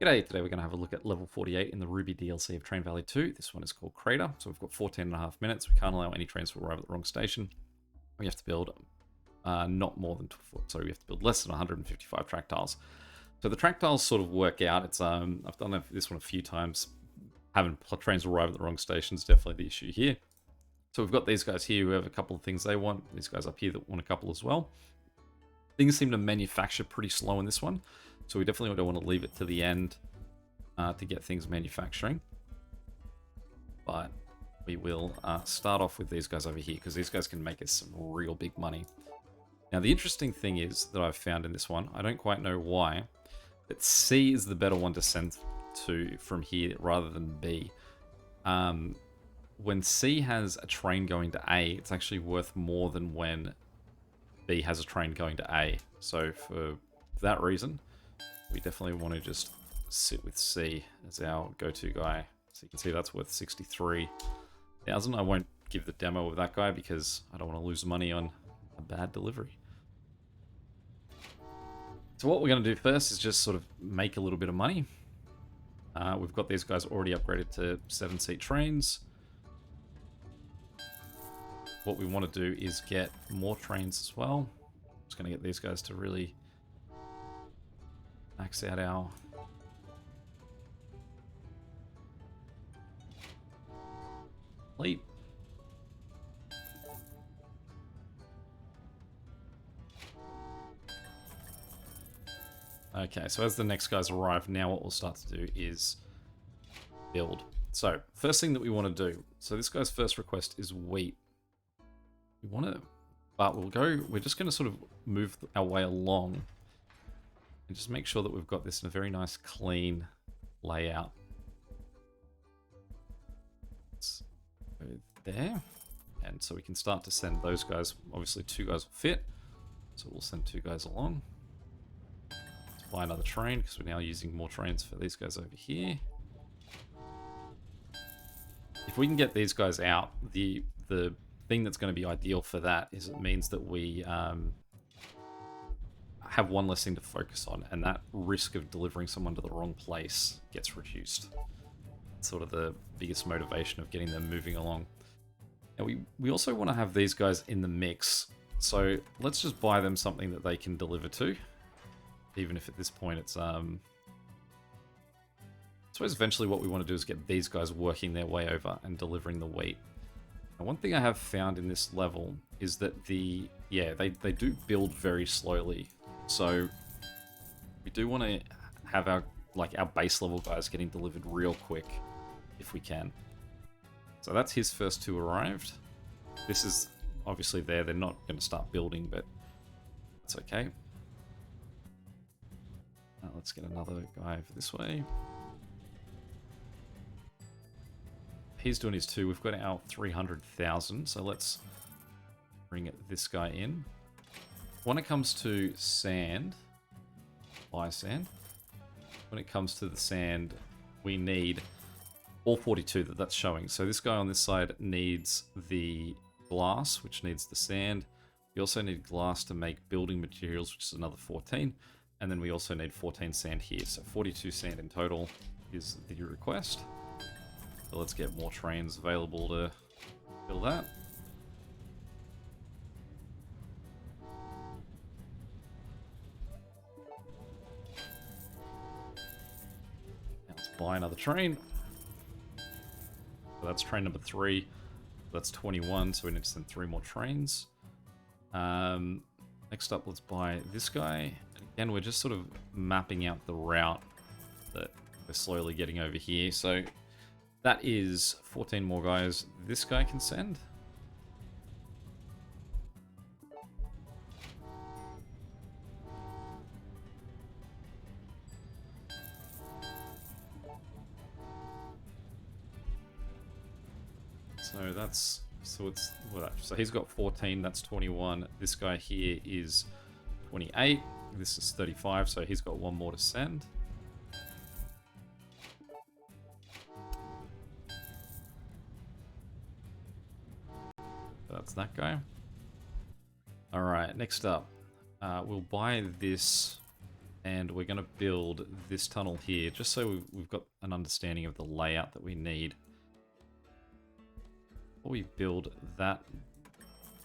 G'day, today we're going to have a look at level 48 in the Ruby DLC of Train Valley 2. This one is called Crater, so we've got 14.5 minutes. We can't allow any trains to arrive at the wrong station. We have to build not more than, sorry, we have to build less than 155 track tiles. So the track tiles sort of work out. It's I've done this one a few times. Having trains arrive at the wrong station is definitely the issue here. So we've got these guys here who have a couple of things they want. These guys up here that want a couple as well. Things seem to manufacture pretty slow in this one. So we definitely don't want to leave it to the end to get things manufacturing. But we will start off with these guys over here because these guys can make us some real big money. Now the interesting thing is that I've found in this one, I don't quite know why, but C is the better one to send to from here rather than B. When C has a train going to A, it's actually worth more than when B has a train going to A. So for that reason, we definitely want to just sit with C as our go-to guy. So you can see that's worth 63,000. I won't give the demo of that guy because I don't want to lose money on a bad delivery. So what we're going to do first is just sort of make a little bit of money. We've got these guys already upgraded to 7-seat trains. What we want to do is get more trains as well. Just going to get these guys to really max out our fleet. Okay, so as the next guys arrive, now what we'll start to do is build. So, first thing that we want to do, so this guy's first request is wheat. We want to, but we're just going to sort of move our way along and just make sure that we've got this in a very nice, clean layout. Let's go there. And so we can start to send those guys. Obviously, 2 guys will fit. So we'll send 2 guys along. Let's buy another train because we're now using more trains for these guys over here. If we can get these guys out, the thing that's going to be ideal for that is it means that we have one less thing to focus on, and that risk of delivering someone to the wrong place gets reduced. It's sort of the biggest motivation of getting them moving along. And we also want to have these guys in the mix, so let's just buy them something that they can deliver to, even if at this point it's I suppose eventually what we want to do is get these guys working their way over and delivering the wheat. Now, one thing I have found in this level is that they do build very slowly. So we do want to have our base level guys getting delivered real quick if we can. So that's his first 2 arrived. This is obviously there. They're not going to start building, but it's okay. Let's get another guy over this way. He's doing his 2. We've got our 300,000. So let's bring this guy in. When it comes to sand, buy sand. When it comes to the sand, we need all 42 that's showing. So this guy on this side needs the glass, which needs the sand. We also need glass to make building materials, which is another 14. And then we also need 14 sand here. So 42 sand in total is the request. So let's get more trains available to build that. Now let's buy another train. So that's train number 3. That's 21, so we need to send 3 more trains. Next up, let's buy this guy. And again, we're just sort of mapping out the route that we're slowly getting over here. So that is 14 more guys this guy can send. So he's got 14, that's 21. This guy here is 28. This is 35, so he's got 1 more to send. That's that guy. Alright, next up. We'll buy this And we're going to build this tunnel here, just so we've got an understanding of the layout that we need. Before we build that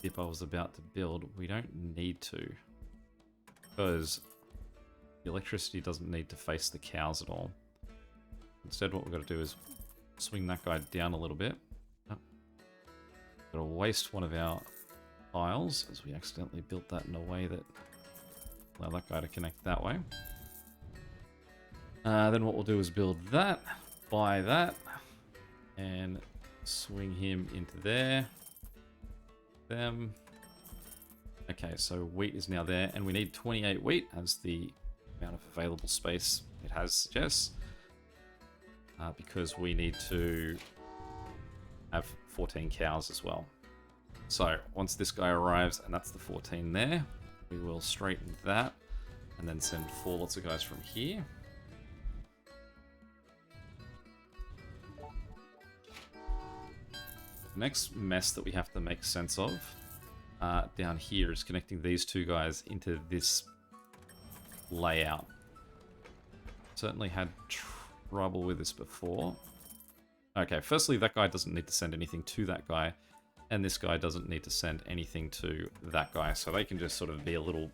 dip I was about to build, we don't need to, because the electricity doesn't need to face the cows at all. Instead, what we've got to do is swing that guy down a little bit. Oh. Got to waste one of our tiles, as we accidentally built that in a way that allow that guy to connect that way. Then what we'll do is build that, buy that, and swing him into there. Them. Okay, so wheat is now there, and we need 28 wheat as the amount of available space it has suggests, because we need to have 14 cows as well. So once this guy arrives, and that's the 14 there, we will straighten that, and then send 4 lots of guys from here. The next mess that we have to make sense of down here is connecting these 2 guys into this layout. Certainly had trouble with this before. Okay, firstly, that guy doesn't need to send anything to that guy, and this guy doesn't need to send anything to that guy, so they can just sort of be a little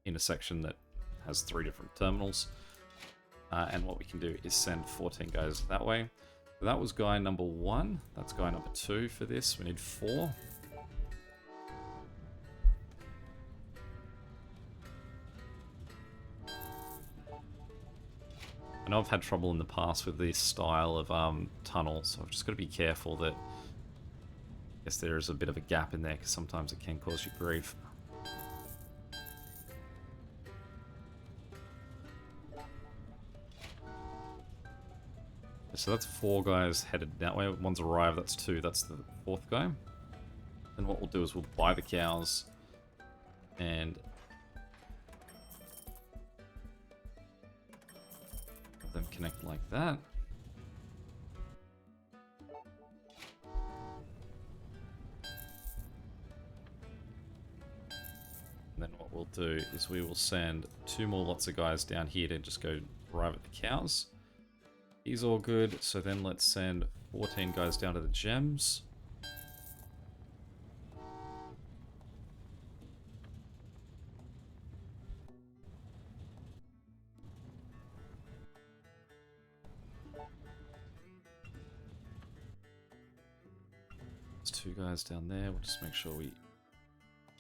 intersection that has 3 different terminals. And what we can do is send 14 guys that way. So that was guy number 1. That's guy number 2 for this. We need 4. I know I've had trouble in the past with this style of tunnel, so I've just got to be careful that I guess there is a bit of a gap in there, because sometimes it can cause you grief. So that's 4 guys headed that way. One's arrived, that's 2, that's the 4th guy. Then what we'll do is we'll buy the cows and have them connect like that. And then what we'll do is we will send 2 more lots of guys down here to just go arrive at the cows. He's all good, so then let's send 14 guys down to the gems. There's 2 guys down there, we'll just make sure we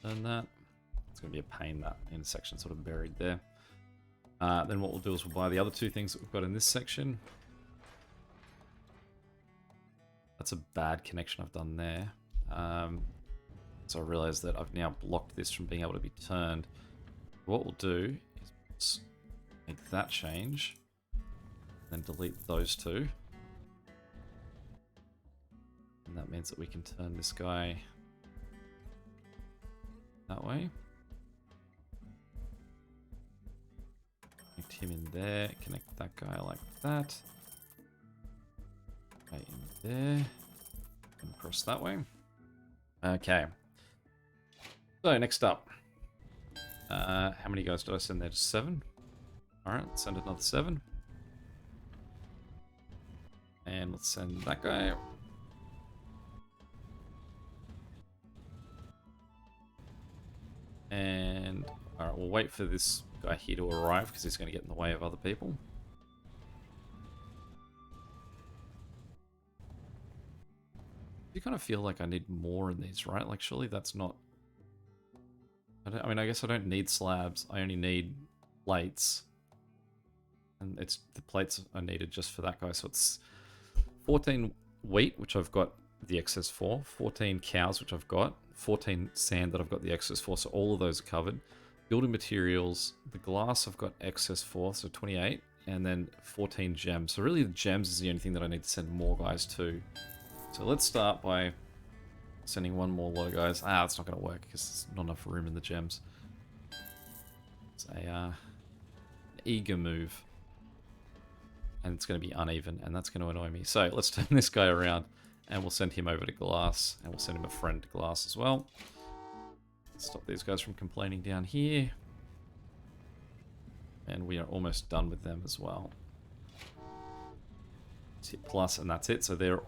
turn that. It's going to be a pain, that intersection sort of buried there. Then what we'll do is we'll buy the other 2 things that we've got in this section. That's a bad connection I've done there. So I realize that I've now blocked this from being able to be turned. What we'll do is make that change, then delete those 2. And that means that we can turn this guy that way. Connect him in there, connect that guy like that. Okay, in there, and across that way. Okay. So next up, how many guys did I send there? Just 7. All right, let's send another 7, and let's send that guy. And all right, we'll wait for this guy here to arrive because he's going to get in the way of other people. You kind of feel like I need more in these, right? Like, surely that's not... I mean, I guess I don't need slabs. I only need plates. And it's the plates are needed just for that guy. So it's 14 wheat, which I've got the excess for. 14 cows, which I've got. 14 sand that I've got the excess for. So all of those are covered. Building materials. The glass I've got excess for, so 28. And then 14 gems. So really the gems is the only thing that I need to send more guys to. So let's start by sending 1 more lot of guys. It's not going to work because there's not enough room in the gems. It's an eager move. And it's going to be uneven, and that's going to annoy me. So let's turn this guy around, and we'll send him over to glass, and we'll send him a friend to glass as well. Stop these guys from complaining down here. And we are almost done with them as well. Hit plus, and that's it. So they're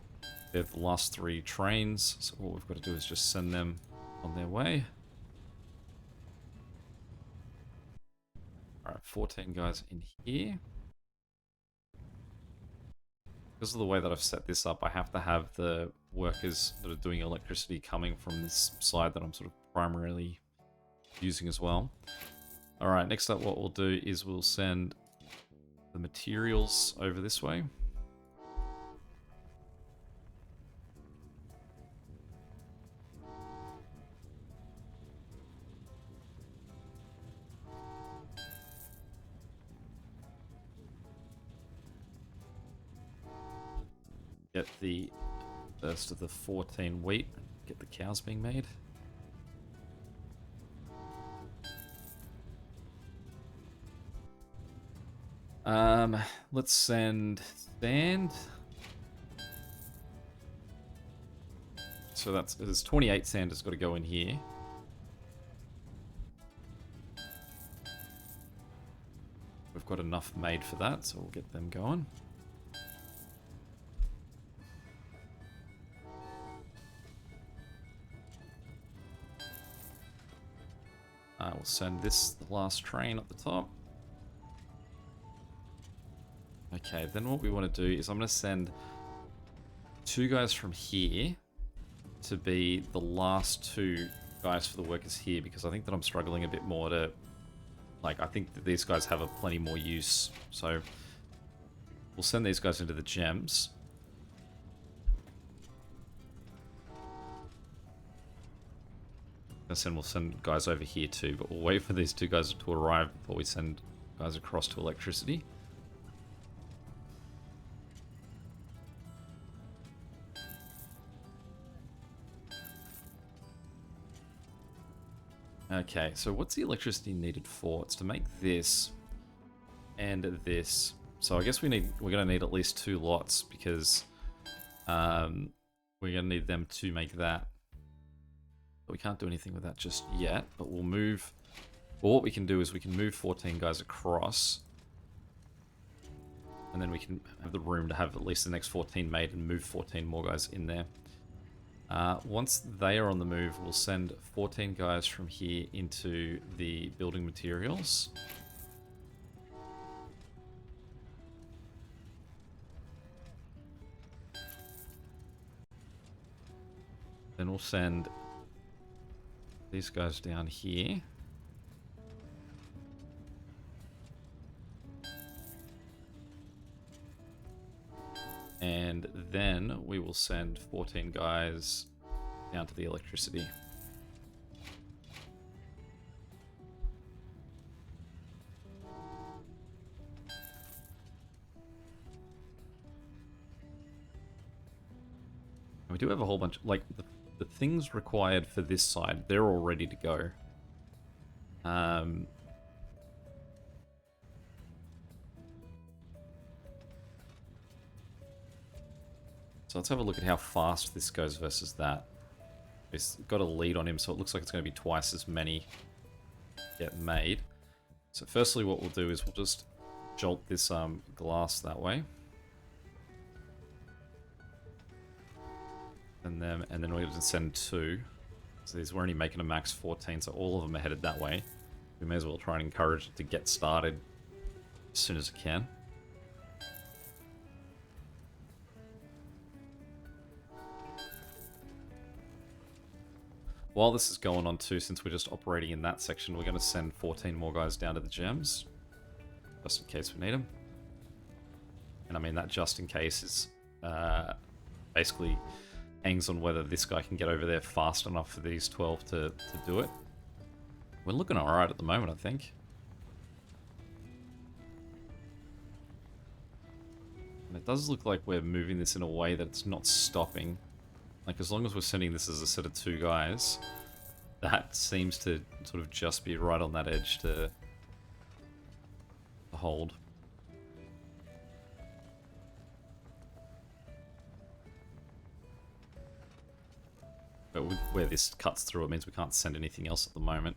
the last 3 trains. So what we've got to do is just send them on their way. Alright, 14 guys in here. Because of the way that I've set this up, I have to have the workers that are doing electricity coming from this side that I'm sort of primarily using as well. Alright, next up what we'll do is we'll send the materials over this way. Get the first of the 14 wheat, get the cows being made. Let's send sand. So there's 28 sand has got to go in here. We've got enough made for that, so we'll get them going. We'll send this, the last train at the top. Okay, then what we want to do is I'm going to send 2 guys from here to be the last 2 guys for the workers here, because I think that I'm struggling a bit more to... Like, I think that these guys have a plenty more use. So, we'll send these guys into the gems. And then we'll send guys over here too, but we'll wait for these 2 guys to arrive before we send guys across to electricity. Okay, so what's the electricity needed for? It's to make this and this. So I guess we're gonna need at least 2 lots, because we're gonna need them to make that. But we can't do anything with that just yet, but we'll move... Well, what we can do is we can move 14 guys across, and then we can have the room to have at least the next 14 made and move 14 more guys in there. Once they are on the move, we'll send 14 guys from here into the building materials. Then we'll send these guys down here. And then we will send 14 guys down to the electricity. And we do have a whole bunch, like, the things required for this side, they're all ready to go. So let's have a look at how fast this goes versus that. It's got a lead on him, so it looks like it's going to be twice as many get made. So firstly what we'll do is we'll just jolt this glass that way. And then we're going to send 2. So we're only making a max 14, so all of them are headed that way. We may as well try and encourage it to get started as soon as it can. While this is going on too, since we're just operating in that section, we're going to send 14 more guys down to the gems, just in case we need them. And I mean, that just in case is basically hangs on whether this guy can get over there fast enough for these 12 to do it. We're looking alright at the moment, I think. And it does look like we're moving this in a way that it's not stopping. Like, as long as we're sending this as a set of 2 guys, that seems to sort of just be right on that edge to hold. But where this cuts through, it means we can't send anything else at the moment.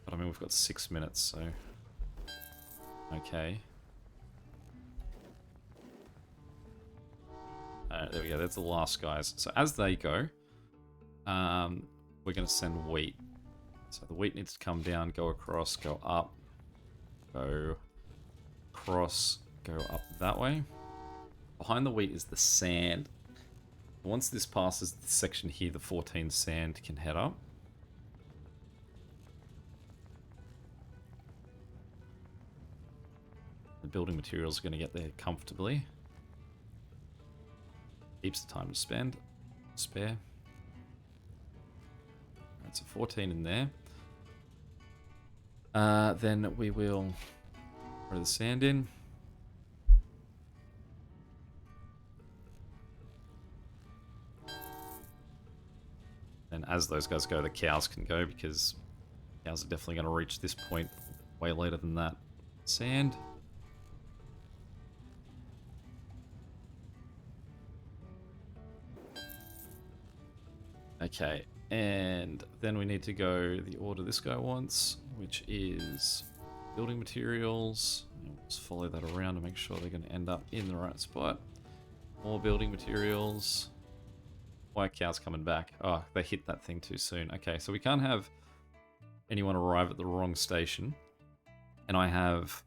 But I mean, we've got 6 minutes, so Okay. There we go. That's the last guys. So as they go, we're going to send wheat. So the wheat needs to come down, go across, go up, go across, go up that way. Behind the wheat is the sand. Once this passes this section here, the 14 sand can head up. The building materials are going to get there comfortably. Heaps of time to spare. That's a 14 in there. Then we will throw the sand in. And as those guys go, the cows can go, because cows are definitely going to reach this point way later than that. Sand. Okay, and then we need to go the order this guy wants, which is building materials. And we'll just follow that around to make sure they're going to end up in the right spot. More building materials. Why are cows coming back? Oh, they hit that thing too soon. Okay, so we can't have anyone arrive at the wrong station. And I have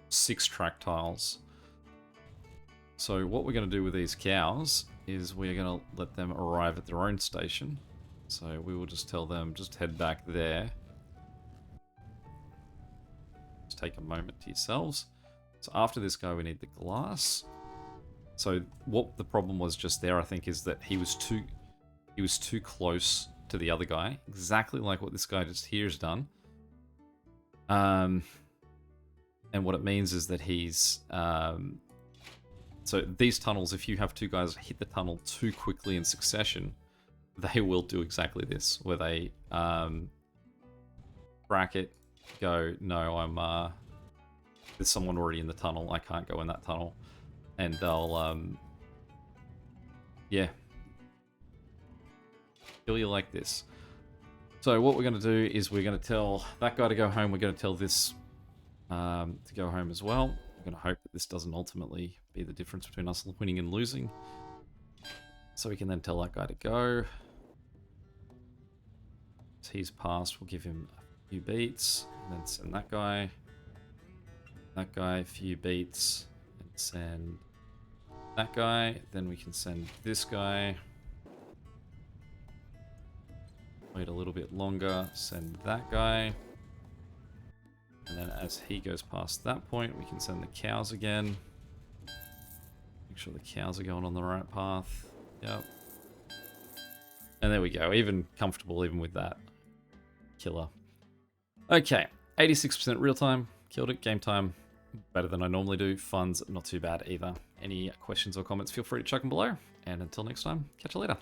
6 track tiles. So what we're going to do with these cows is we're going to let them arrive at their own station. So we will just tell them, just head back there. Just take a moment to yourselves. So after this guy, we need the glass. So what the problem was just there, I think, is that he was too close to the other guy, exactly like what this guy just here has done. And what it means is that he's so these tunnels, if you have 2 guys hit the tunnel too quickly in succession, they will do exactly this, where they bracket, go, no, there's someone already in the tunnel, I can't go in that tunnel. And they'll, yeah, kill you like this. So what we're going to do is we're going to tell that guy to go home. We're going to tell this to go home as well. We're going to hope that this doesn't ultimately be the difference between us winning and losing. So we can then tell that guy to go. As he's passed, we'll give him a few beats. And then send that guy a few beats. And send that guy. Then we can send this guy. Wait a little bit longer. Send that guy. And then as he goes past that point, we can send the cows again. Make sure the cows are going on the right path. Yep. And there we go. Even comfortable even with that. Killer. Okay. 86% real time. Killed it. Game time. Better than I normally do. Funds not too bad either. Any questions or comments, feel free to chuck them below. And until next time, catch you later.